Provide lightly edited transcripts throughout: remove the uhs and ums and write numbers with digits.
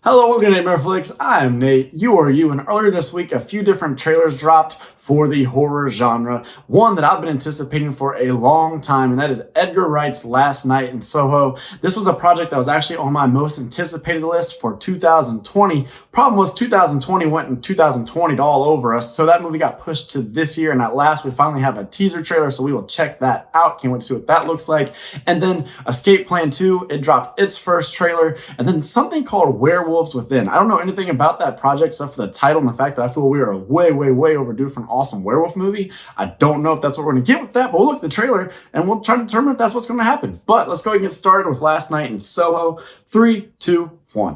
Hello, welcome to natemareflix. I'm Nate. You are you. And earlier this week, a few different trailers dropped for the horror genre. One that I've been anticipating for a long time, and that is Edgar Wright's Last Night in Soho. This was a project that was actually on my most anticipated list for 2020. Problem was 2020 went in 2020 all over us, so that movie got pushed to this year, and at last we finally have a teaser trailer, so we will check that out. Can't wait to see what that looks like. And then Escape Plan 2, it dropped its first trailer, and then something called Werewolves Within. I don't know anything about that project except for the title and the fact that I feel we are way overdue for an awesome werewolf movie. I don't know if that's what we're going to get with that, but we'll look at the trailer and we'll try to determine if that's what's going to happen. But let's go ahead and get started with Last Night in Soho. 3, 2, 1.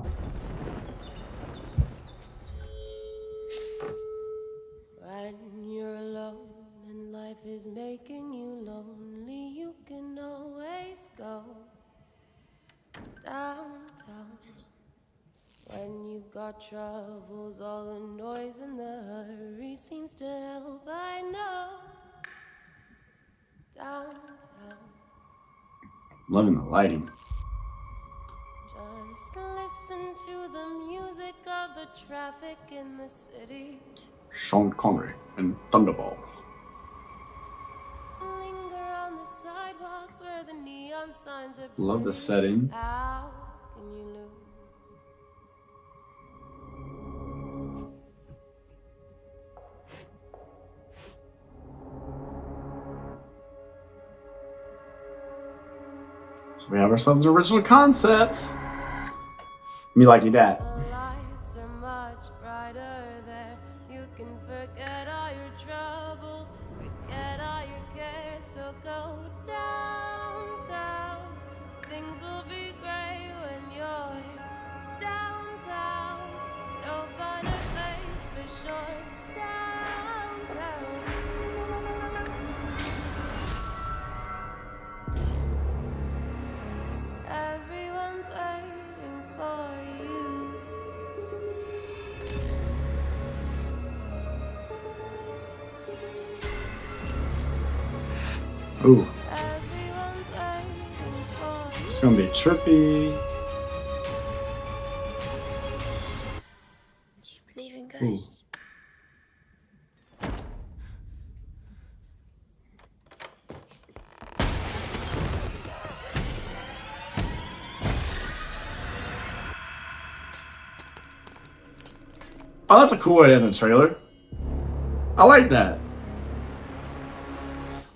When you're alone and life is making you lonely, you can always go downtown. When you've got troubles, all the noise and the hurry seems to help, I know. Downtown. Loving the lighting. Just listen to the music of the traffic in the city. Sean Connery and Thunderball. Linger on the sidewalks where the neon signs are Love the pretty. setting. How can you lose? So we have ourselves an original concept. Me like you that. The lights are much brighter there. You can forget all your troubles, forget all your cares. So go downtown. Things will be great when you're downtown. No finer place for sure. Downtown. Everyone's waiting for you. Ooh, Everyone's waiting for you. it's gonna be trippy. Do you believe in Ooh. ghosts? Oh, that's a cool way to end the trailer. I like that.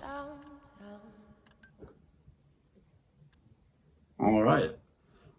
Downtown. All right.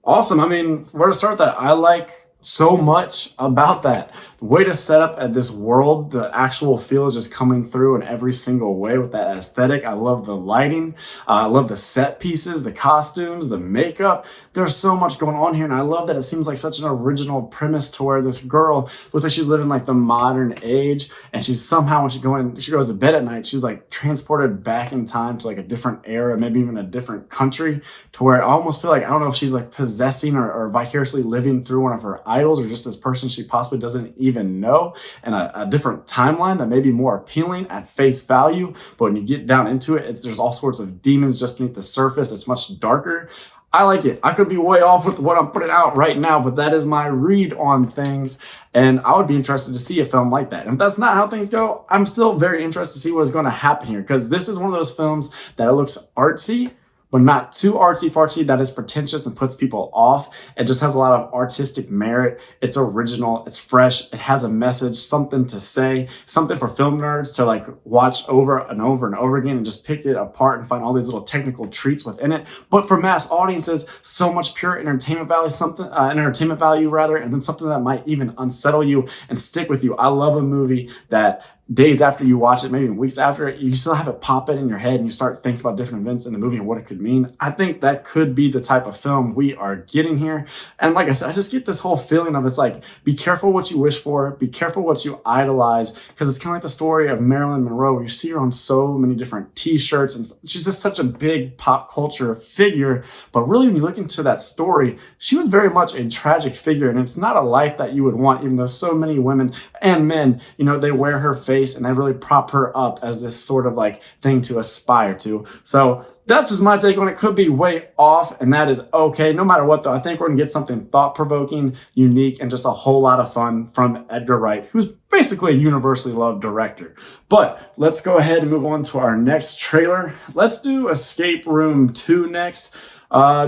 Awesome. I mean, where to start that? I like so much about that. The way to set up at this world, the actual feel is just coming through in every single way with that aesthetic. I love the lighting. I love the set pieces, the costumes, the makeup. There's so much going on here, and I love that it seems like such an original premise to where this girl looks like she's living like the modern age, and she's somehow, when she goes to bed at night, she's like transported back in time to like a different era, maybe even a different country, to where I almost feel like, I don't know if she's like possessing or vicariously living through one of her idols, or just this person she possibly doesn't even know, and a different timeline that may be more appealing at face value. But when you get down into it, there's all sorts of demons just beneath the surface. It's much darker. I like it. I could be way off with what I'm putting out right now, but that is my read on things. And I would be interested to see a film like that. And if that's not how things go, I'm still very interested to see what is going to happen here, because this is one of those films that it looks artsy, but not too artsy-fartsy that is pretentious and puts people off. It just has a lot of artistic merit. It's original, it's fresh, it has a message, something to say, something for film nerds to like watch over and over and over again and just pick it apart and find all these little technical treats within it. But for mass audiences, so much pure entertainment value, and then something that might even unsettle you and stick with you. I love a movie that days after you watch it, maybe weeks after it, you still have it pop in your head and you start thinking about different events in the movie and what it could mean. I think that could be the type of film we are getting here. And like I said, I just get this whole feeling of, it's like, be careful what you wish for, be careful what you idolize, because it's kind of like the story of Marilyn Monroe, where you see her on so many different t-shirts, and she's just such a big pop culture figure. But really, when you look into that story, she was very much a tragic figure, and it's not a life that you would want, even though so many women and men, you know, they wear her face and they really prop her up as this sort of like thing to aspire to. So that's just my take on it. Could be way off, and that is okay. No matter what, though, I think we're going to get something thought-provoking, unique, and just a whole lot of fun from Edgar Wright, who's basically a universally loved director. But let's go ahead and move on to our next trailer. Let's do Escape Room 2 next.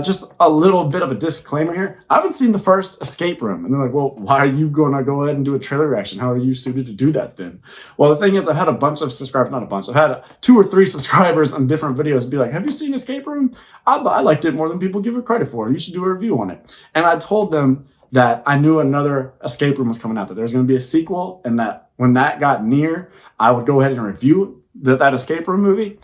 Just a little bit of a disclaimer here. I haven't seen the first Escape Room. And they're like, well, why are you going to go ahead and do a trailer reaction? How are you suited to do that then? Well, the thing is, I've had a bunch of subscribers, not a bunch, I've had 2 or 3 subscribers on different videos be like, have you seen Escape Room? I liked it more than people give it credit for. You should do a review on it. And I told them that I knew another Escape Room was coming out, that there was going to be a sequel, and that when that got near, I would go ahead and review that Escape Room movie.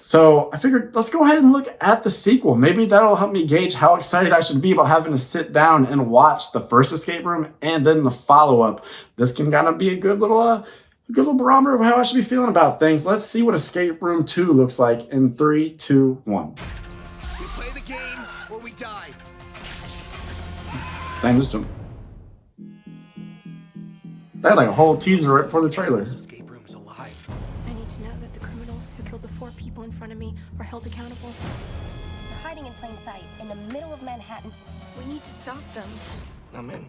So I figured, let's go ahead and look at the sequel. Maybe that'll help me gauge how excited I should be about having to sit down and watch the first Escape Room and then the follow-up. This can kind of be a good little barometer of how I should be feeling about things. Let's see what Escape Room 2 looks like in 3, 2, 1. We play the game or we die. Dang, this jump. They had like a whole teaser right before the trailer. Escape room is alive. I need to know that the criminals who killed the 4 people in front of me are held accountable. They're hiding in plain sight in the middle of Manhattan. We need to stop them. I'm in.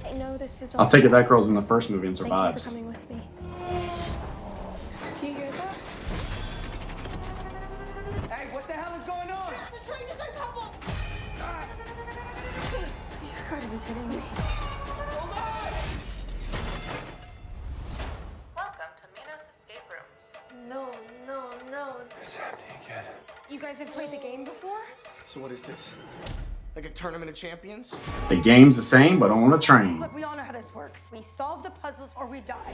I know this is. I'll take it that girl's in the first movie and Thank survives. you for coming with me. Do you hear that? Hey, what the hell is going on? The train is uncoupled. You gotta be kidding me. Welcome to Minos Escape Rooms. No. What's happening again? You guys have played the game before? So what is this? Like a tournament of champions? The game's the same, but on a train. Look, we all know how this works. We solve the puzzles or we die.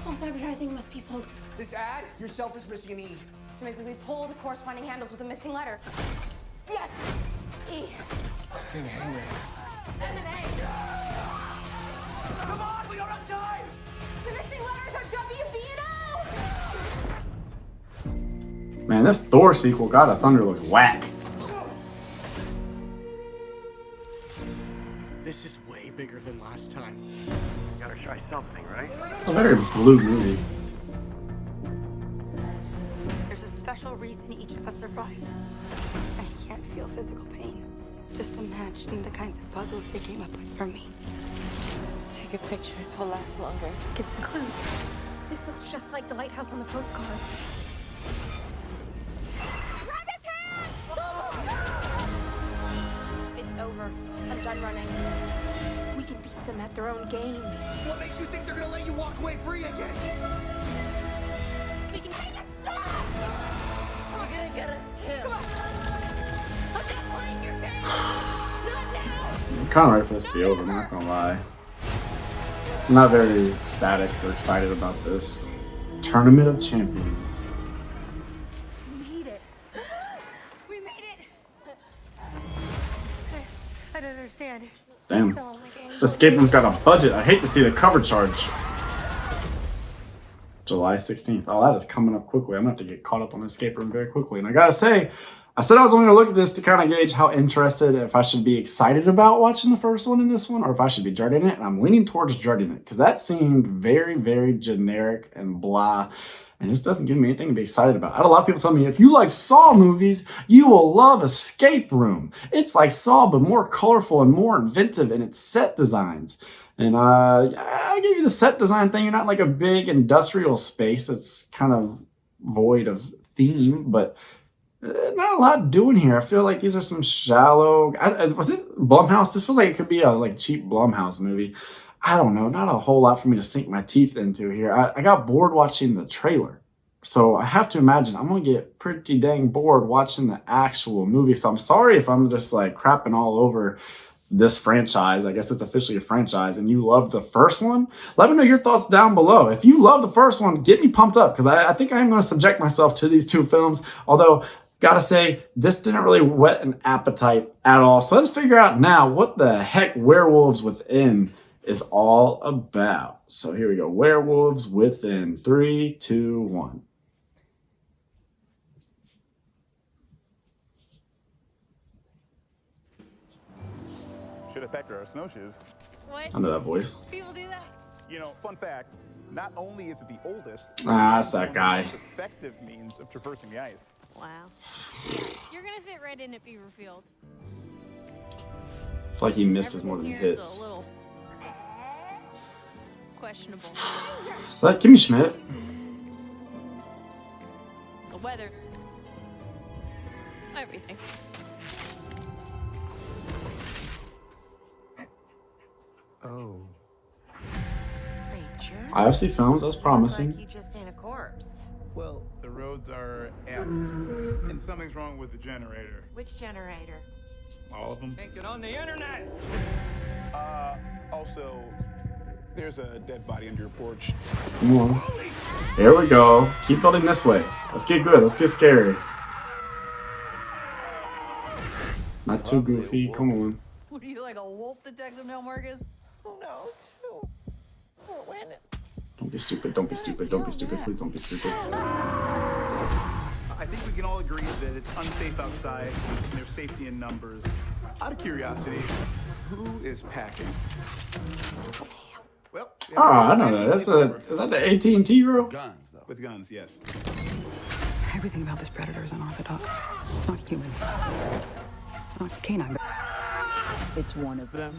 False advertising must be pulled. This ad, yourself is missing an E. So maybe we pull the corresponding handles with a missing letter. Yes! E. Hang Come on, we don't have time! The missing letters are WB and O! Man, this Thor sequel, God of Thunder, looks whack. This is way bigger than last time. Gotta try something, right? A very blue movie. There's a special reason each of us survived. I can't feel physical pain. Just imagine the kinds of puzzles they came up with for me. Take a picture. It will last longer. It's a clue. This looks just like the lighthouse on the postcard. Grab his hand! It's over. I'm done running. We can beat them at their own game. What makes you think they're gonna let you walk away free again? We can make it stop! You're gonna get us killed. I'm not playing your game! Not now! I'm kind of ready for this to be over, I'm not gonna lie. I'm not very ecstatic or excited about this. Tournament of Champions. We made it. We made it! I don't understand. Damn. Still on the game. This Escape Room's got a budget. I hate to see the cover charge. July 16th. Oh, that is coming up quickly. I'm going to have to get caught up on Escape Room very quickly. And I gotta say, I said I was only going to look at this to kind of gauge how interested, if I should be excited about watching the first one in this one, or if I should be dreading it. And I'm leaning towards dreading it, because that seemed very, very generic and blah. And this doesn't give me anything to be excited about. I had a lot of people tell me, if you like Saw movies, you will love Escape Room. It's like Saw, but more colorful and more inventive in its set designs. And I gave you the set design thing. You're not like a big industrial space that's kind of void of theme, but not a lot doing here. I feel like these are some shallow. Was this Blumhouse? This feels like it could be a like cheap Blumhouse movie. I don't know. Not a whole lot for me to sink my teeth into here. I got bored watching the trailer, so I have to imagine I'm gonna get pretty dang bored watching the actual movie. So I'm sorry if I'm just like crapping all over this franchise. I guess it's officially a franchise, and you loved the first one. Let me know your thoughts down below. If you love the first one, get me pumped up, because I think I am going to subject myself to these 2 films. Although, gotta say, this didn't really whet an appetite at all. So let's figure out now what the heck Werewolves Within is all about. So here we go. Werewolves Within. 3, 2, 1. Should have packed our snowshoes. I know that voice. People do that. You know, fun fact, Not only is it the oldest, That's that guy. most effective means of traversing the ice. Wow. You're gonna fit right in at Beaverfield. I feel like he misses more than he Everything here is hits. a little questionable. Is that Kimmy Schmidt? The weather. Everything. Oh. IFC Films, that's promising. You just seen a corpse. Well, the roads are effed, and something's wrong with the generator. Which generator? All of them. Can't get on the internet. Also, there's a dead body under your porch. Come on. There we go. Keep building this way. Let's get good. Let's get scary. Not too goofy. Come on. What are you, like a wolf detective now, Marcus? Who knows? We're winning. Don't be stupid. Don't be stupid. Don't be stupid. Please don't be stupid. I think we can all agree that it's unsafe outside, and there's safety in numbers. Out of curiosity, who is packing? Well, Oh, I know that. Is that the AT&T girl? Guns, though. with guns, yes. Everything about this predator is unorthodox. It's not human. It's not canine. It's one of them.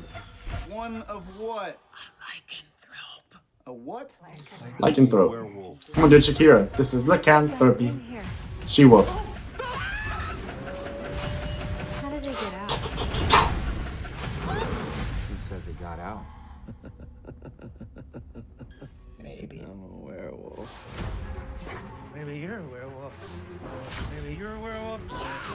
One of what? A what? Lycanthrope. Come on, dude, Shakira. This is lycanthropy. She-wolf. How did they get out? Who says it got out? Maybe I'm a werewolf. Maybe you're a werewolf. Maybe you're a werewolf.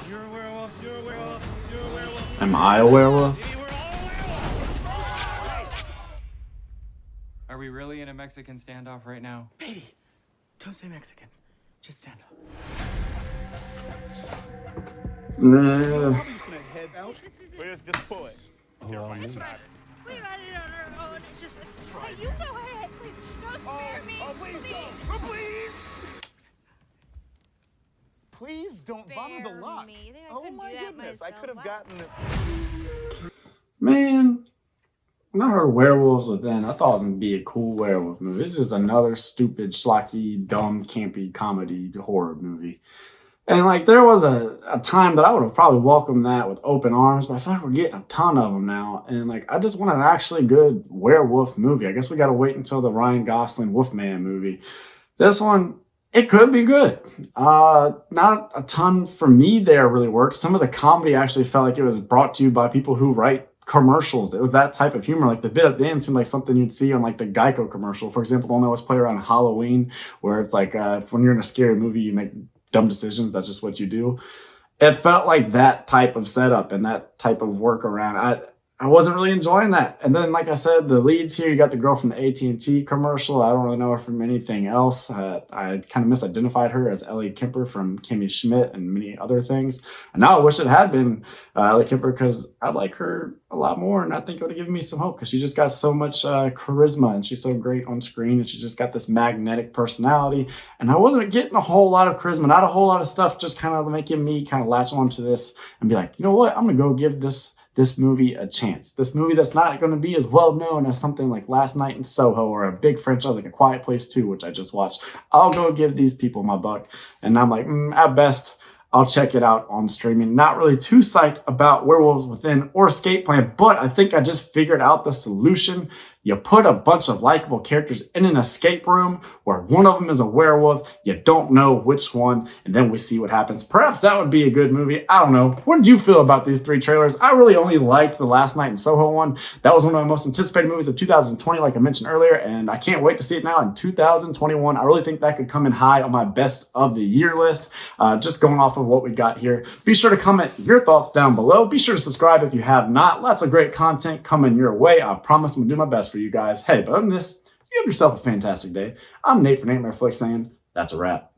You're a werewolf. You're a werewolf. You're a werewolf. Am I a werewolf? Maybe we're all werewolves. Are we really in a Mexican standoff right now? Baby, don't say Mexican. Just stand up. Nah. I'm just gonna head out. Just pull it. You're fine. It's not. We got it on our own. It's just hey, you go ahead, please. Don't spare me. Oh, please don't. Oh, please. Please don't bother the lock. Me. You think I Oh couldn't my do that goodness, I myself? could have gotten it. Man, when I heard Werewolves Within, I thought it was going to be a cool werewolf movie. This is another stupid, schlocky, dumb, campy comedy horror movie. And, like, there was a time that I would have probably welcomed that with open arms, but I feel like we're getting a ton of them now. And, like, I just want an actually good werewolf movie. I guess we got to wait until the Ryan Gosling Wolfman movie. This one, it could be good. Not a ton for me there really worked. Some of the comedy actually felt like it was brought to you by people who write commercials. It was that type of humor. Like the bit at the end seemed like something you'd see on like the Geico commercial. For example, the one that was played around Halloween, where it's like when you're in a scary movie, you make dumb decisions. That's just what you do. It felt like that type of setup and that type of workaround. I wasn't really enjoying that. And then, like I said, the leads here, you got the girl from the AT&T commercial. I don't really know her from anything else. I kind of misidentified her as Ellie Kemper from Kimmy Schmidt and many other things. And now I wish it had been Ellie Kemper because I like her a lot more. And I think it would have given me some hope because she just got so much charisma and she's so great on screen. And she's just got this magnetic personality. And I wasn't getting a whole lot of charisma, not a whole lot of stuff, just kind of making me kind of latch onto this and be like, you know what? I'm going to go give this movie a chance. This movie that's not going to be as well known as something like Last Night in Soho or a big franchise like A Quiet Place 2, which I just watched. I'll go give these people my buck. And I'm like, at best, I'll check it out on streaming. Not really too psyched about Werewolves Within or Escape Plan, but I think I just figured out the solution. You put a bunch of likable characters in an escape room where one of them is a werewolf. You don't know which one, and then we see what happens. Perhaps that would be a good movie. I don't know. What did you feel about these three trailers? I really only liked the Last Night in Soho one. That was one of my most anticipated movies of 2020, like I mentioned earlier, and I can't wait to see it now in 2021. I really think that could come in high on my best of the year list, just going off of what we got here. Be sure to comment your thoughts down below. Be sure to subscribe if you have not. Lots of great content coming your way. I promise I'm going to do my best for you guys. Hey, but other than this, you have yourself a fantastic day. I'm Nate for natemareflix saying that's a wrap.